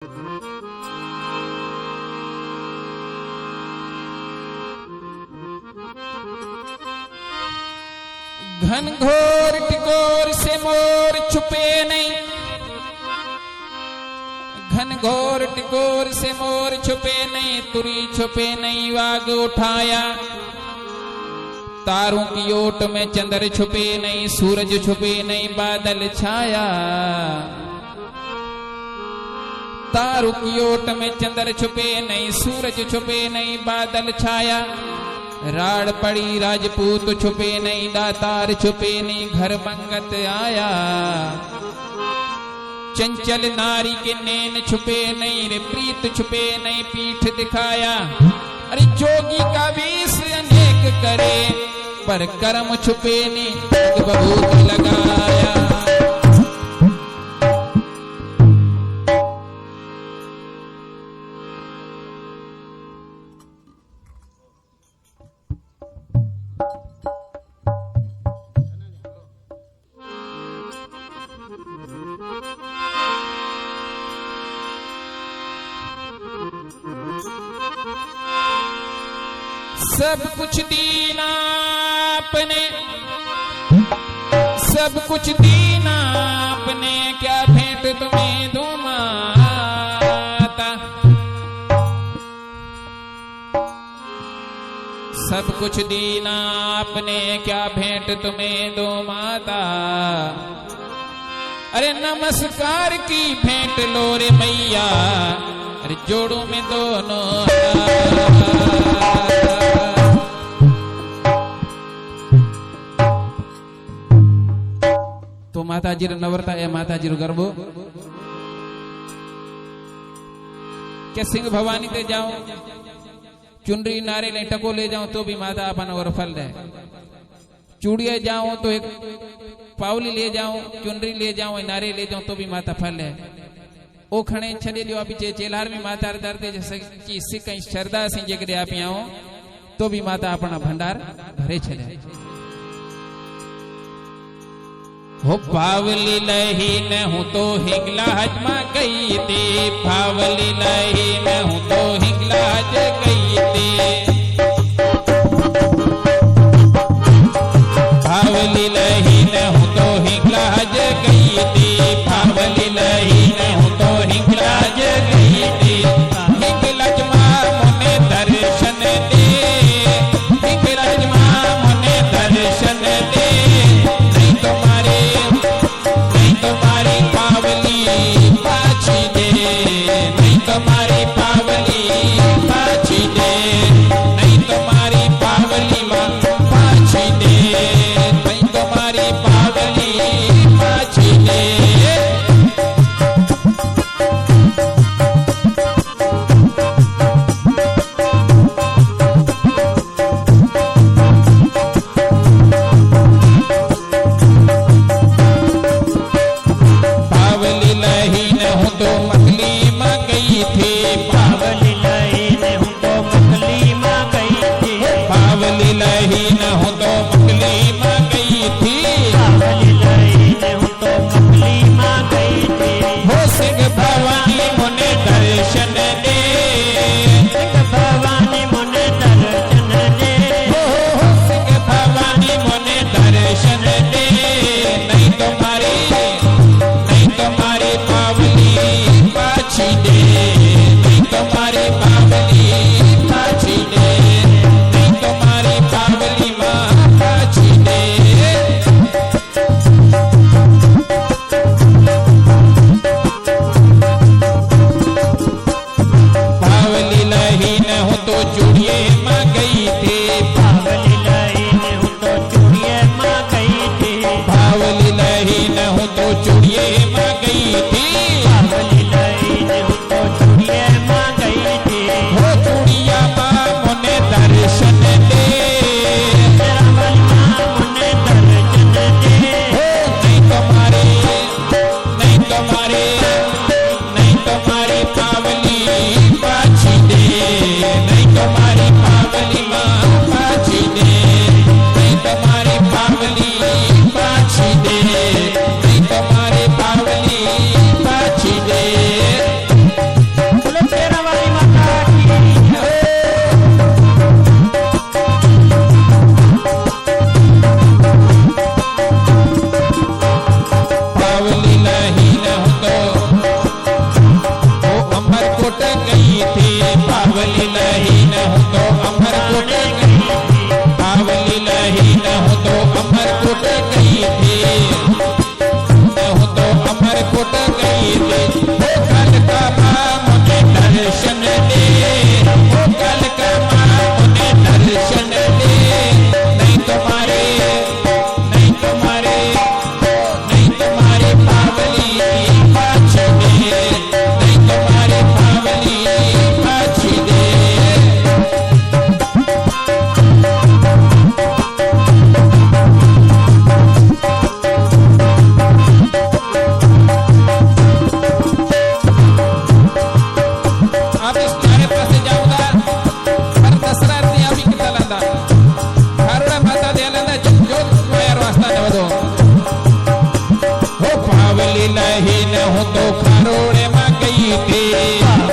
घनघोर टिकोर से मोर छुपे नहीं, घनघोर टिकोर से मोर छुपे नहीं, तुरी छुपे नहीं वाग उठाया। तारों की ओट में चंद्र छुपे नहीं, सूरज छुपे नहीं बादल छाया। तारों की ओट में चंद्र छुपे नहीं, सूरज छुपे नहीं बादल छाया। राड़ पड़ी राजपूत छुपे नहीं, दातार छुपे नहीं घर मंगत आया। चंचल नारी के नैन छुपे नहीं, रे प्रीत छुपे नहीं पीठ दिखाया। अरे जोगी का वेश अनेक करे, पर कर्म छुपे नहीं बबूत लगाया। सब कुछ दीना आपने, सब कुछ दीना आपने, क्या भेंट तुम्हें दूं माता। सब कुछ दीना आपने, क्या भेंट तुम्हें दूं माता। अरे नमस्कार की भेंट लो रे मैया, अरे जोड़ों में दोनों तो माताजी नवरता या माताजी गरबो क्या सिंह भवानी ते जाऊं, चुनरी नारे ले टको ले जाऊं तो भी माता अपन और फल दे। चूड़िया जाऊं तो एक पावली ले जाऊं, चुनरी ले जाऊं, नारे ले जाऊं तो भी माता फल है। ओ खणे छड़े लियो अभी चेलार भी माता दर्दे जैसे कि सिख कहीं श्रद्धा से जेकरे आप आओ तो भी माता अपना भंडार भरे छले। हो पावली लही न हूं तो हिंगला हजमा गई थी, पावली लही न हूं तो हिंगला हज गई थी। पावली लही न हूं तो हिंगला हज गई थी, पावली लही न हूं तो हिंगला हज गई थी। हिंगलजमा मुने दर्शन दे, हिंगलजमा मुने दर्शन दे। नहीं तुम्हारी पावली पाछी दे, नहीं तुम्हारी बरोड़े में गई थी।